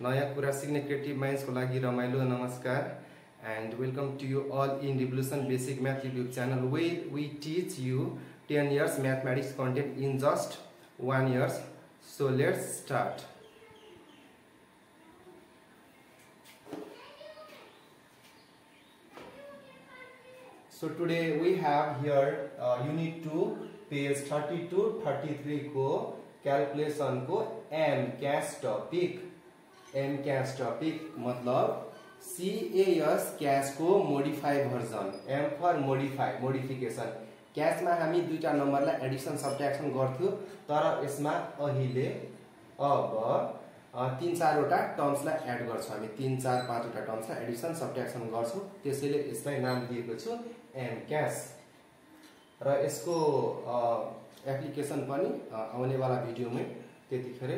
नयाँ कुरा सिक्ने क्रिएटिभ माइन्ड्सको लागि रमाइलो नमस्कार and welcome to you all in Revolution Basic Math YouTube channel where we teach you 10 years mathematics content in just 1 year. So let's start. So today we have here unit 2 page 32-33 को calculation को M cash topic मतलब CAS cash को modify version M for modification cash मा हामी दुईटा नम्बरलाई Edison subtraction गर्थ्यो तर यसमा अहिले अब 3-4 वटा टर्म्सलाई एड गर्छौं हामी 3-4-5 वटा टर्म्सलाई एडिसन सब्ट्र्याक्सन गर्छौं त्यसैले यसलाई नाम दिएको छु M cash र यसको एप्लिकेसन पनि आउने वाला भिडियोमै त्यतिखेर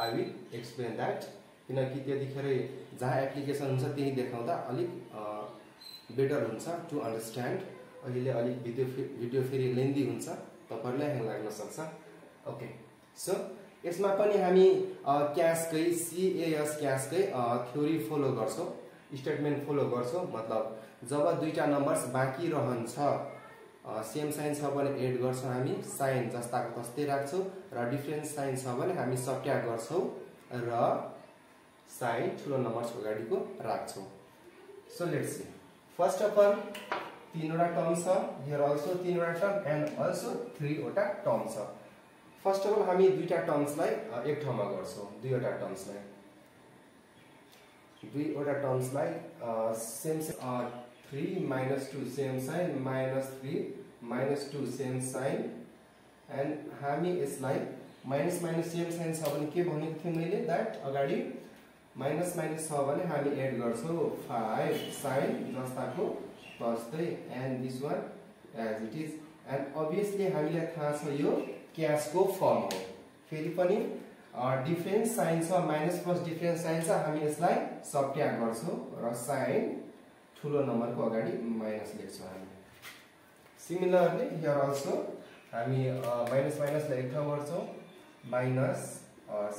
I will explain that किनकि त्यतिखेर जहाँ एप्लिकेसन हुन्छ त्यही देखाउँदा अलिक बेटर हुन्छ टु अन्डरस्ट्यान्ड अहिले अलिक भिडियो फेरि लेन्दी हुन्छ तपाईहरुलाई ह्याङ लाग्न सक्छ ओके सो यसमा पनि हामी क्याशकै CAS क्याशकै थ्योरी फलो गर्छौं स्टेटमेन्ट फलो गर्छौं मतलब जब दुईटा नम्बर्स बाँकी रहन्छ सेम साइन छ भने एड गर्छौं हामी साइन जस्ताको तस्तै राख्छौं र डिफरेन्ट साइन छ भने हामी सब्ट्र्याक्ट गर्छौं र साइन ठुलो नम्बर्स अगाडिको राख्छौं so let's see first of all 3 वटा टर्म छ हियर अल्सो 3 वटा टर्म एन्ड अल्सो 3 वटा टर्म छ फर्स्ट अफ अल हामी दुईटा टर्म्सलाई एक ठाउँमा गर्छौं दुई वटा टर्म्सलाई same 3 minus 2 same sign minus 3 minus 2 same sign and हामी यसलाई minus minus same sign छ भने के भनेको थिए मैले that अगाडि minus minus छ भने हामी एड गर्छौं 5 sin जस्ताको तस्तै and this one as it is and obviously हामीलाई थाहा छ यो क्याश को फर्म हो फेरि पनि डिफरेन्ट साइन छ माइनस प्लस डिफरेन्ट साइन छ हामी यसलाई सब्ट्र्याक्ट गर्छौं र साइन ठुलो नम्बर को अगाडि माइनस लेख्छौं हामी सिमिलरली हियर अल्सो हामी माइनस माइनस लाई एक ठाउँ गर्छौं माइनस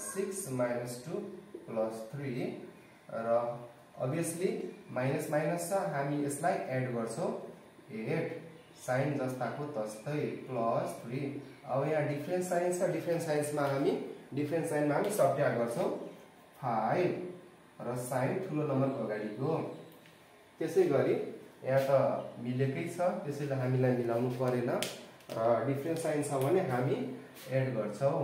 6 minus 2 plus 3 र obviously माइनस माइनस छ हामी यसलाई एड गर्छौं 8 साइन जस्ताको तस्तै प्लस 3 अब यहाँ डिफरेन्ट साइन छ डिफरेन्ट साइन्समा हामी डिफरेन्ट साइनमा हामी सब्ट्र्याक्ट गर्छौं 5 र साइन ठुलो नम्बरको अगाडिको त्यसैगरी यहाँ त मिलेकै छ त्यसैले हामीलाई मिलाउनु परेन र डिफरेन्ट साइन छ भने हामी एड गर्छौं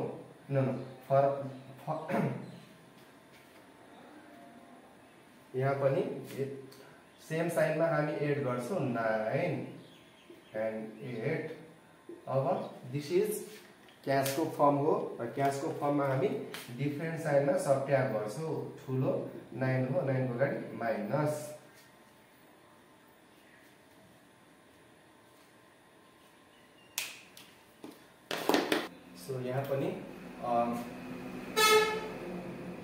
यहाँ पनि सेम साइनमा हामी एड गर्छौं 9 एन्ड 8 अब दिस इज क्याश को फर्म हो र क्याश को फर्ममा हामी डिफरेन्ट साइनमा सब्ट्र्याक्ट गर्छौं ठुलो 9 हो 9 को अगाडि माइनस so यहाँ पनि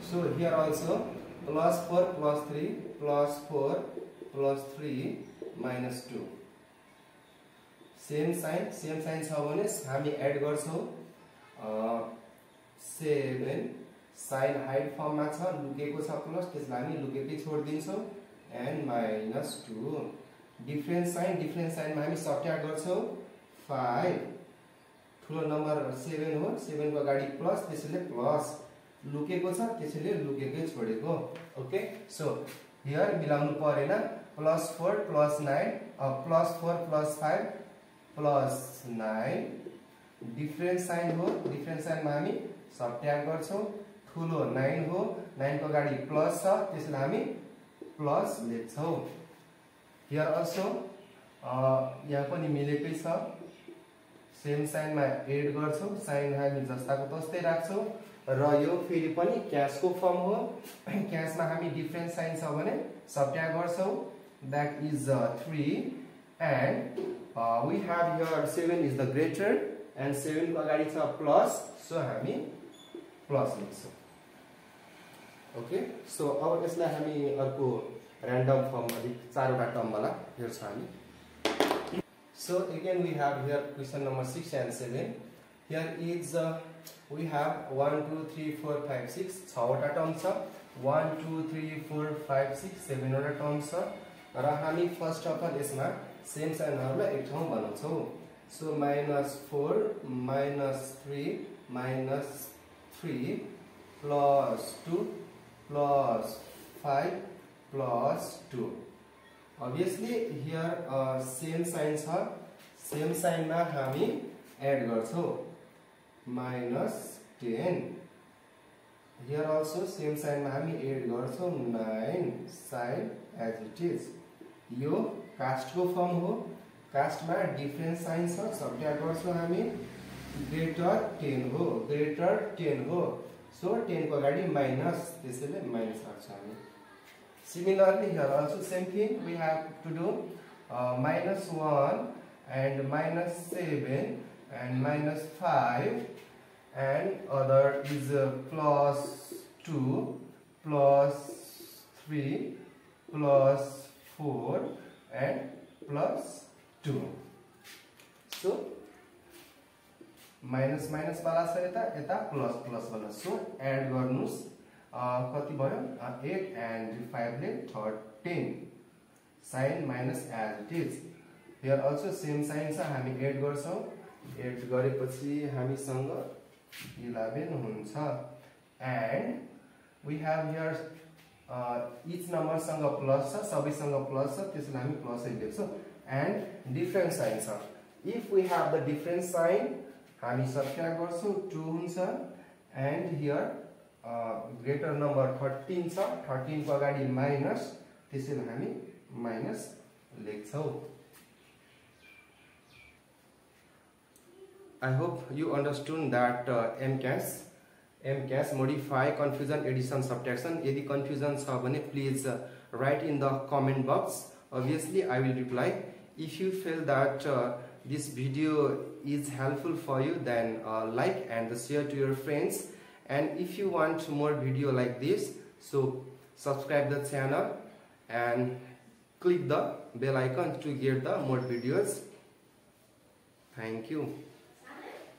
so here also plus 4 plus 3 plus 4 plus 3 minus 2 same sign छ भने हामी एड गर्छौं 7 साइन हाइड फर्ममा छ लुकेको छ प्लस त्यसलाई हामी लुकेकै छोड्दिन्छौं एन्ड माइनस 2 डिफरेन्ट साइनमा हामी सब्ट्र्याक्ट गर्छौं 5 ठुलो नम्बर 7 हो 7 को अगाडि प्लस त्यसैले प्लस लुकेको छ त्यसैले लुकेकै छोडेको ओके सो हियर मिलाउनु परेन plus 4 plus 9 plus 4 plus 5 plus 9 different sign हो डिफरेन्ट साइनमा हामी सब्ट्र्याक्ट गर्छौं ठुलो 9 हो 9 को अगाडि प्लस छ त्यसैले हामी प्लस लेख्छौं हियर अल्सो यहाँ पनि मिलेकै छ सेम साइनमा एड गर्छौं साइन हामी जस्ताको तस्तै राख्छौं र यो फेरि पनि क्याश को फर्म हो क्याशमा हामी डिफरेन्ट साइन छ भने सब्ट्र्याक्ट गर्छौं that is 3 and we have here 7 is the greater and 7 को अगाडि छ प्लस सो हामी प्लस लेख्छौं ओके सो अब यसलाई हामी अर्को र्यान्डम फर्म अलि 4 वटा टर्म वाला हेर्छौं हामी So again we have here question number 6 and 7. here is we have 1 2 3 4 5 6 6 term छ 1 2 3 4 5 6 7 वटा टर्म छ र हामी फर्स्ट अफ अल यसमा सेम साइनहरुलाई एक ठाउँ बनाउँछौ so -4 -3 -3 plus 2 plus 5 plus 2 obviously here same sign छ same sign मा हामी add गर्छौ -10 here also same sign मा हामी add गर्छौ 9 sign as it is यो कास्ट को फर्म हो कास्ट मा डिफरेंट साइन छ सब्ट्र्याक्ट गर्छौ हामी ग्रेटर 10 हो ग्रेटर 10 हो सो 10 को अगाडि माइनस त्यसैले माइनस राख्छौ हामी similarly here also same thing we have to do -1 and -7 and -5 and other is +2 +3 +4 and +2 so minus minus वाला छ यता यता प्लस प्लस वाला सो एड गर्नुस् कति भयो 8 and 5 ले 13 sign minus as it is here also same sign छ हामी एड गर्छौ एड गरेपछि हामीसँग 11 हुन्छ and we have here each number सँग प्लस छ सबैसँग प्लस छ त्यसैले हामी प्लस लेख्छौ एन्ड डिफरेंट साइन छ if we have the different sign हामी सब्ट्र्याक्ट गर्छौ 2 हुन्छ एन्ड हियर ग्रेटर नम्बर 13 छ 13 को अगाडि माइनस त्यसैले हामी minus लेख्छौ I hope you understood that MCAS modify confusion addition subtraction यदि confusion छ भने please write in the comment box obviously I will reply if you feel that this video is helpful for you then like and share to your friends and if you want more video like this so subscribe the channel and click the bell icon to get the more videos. Thank you.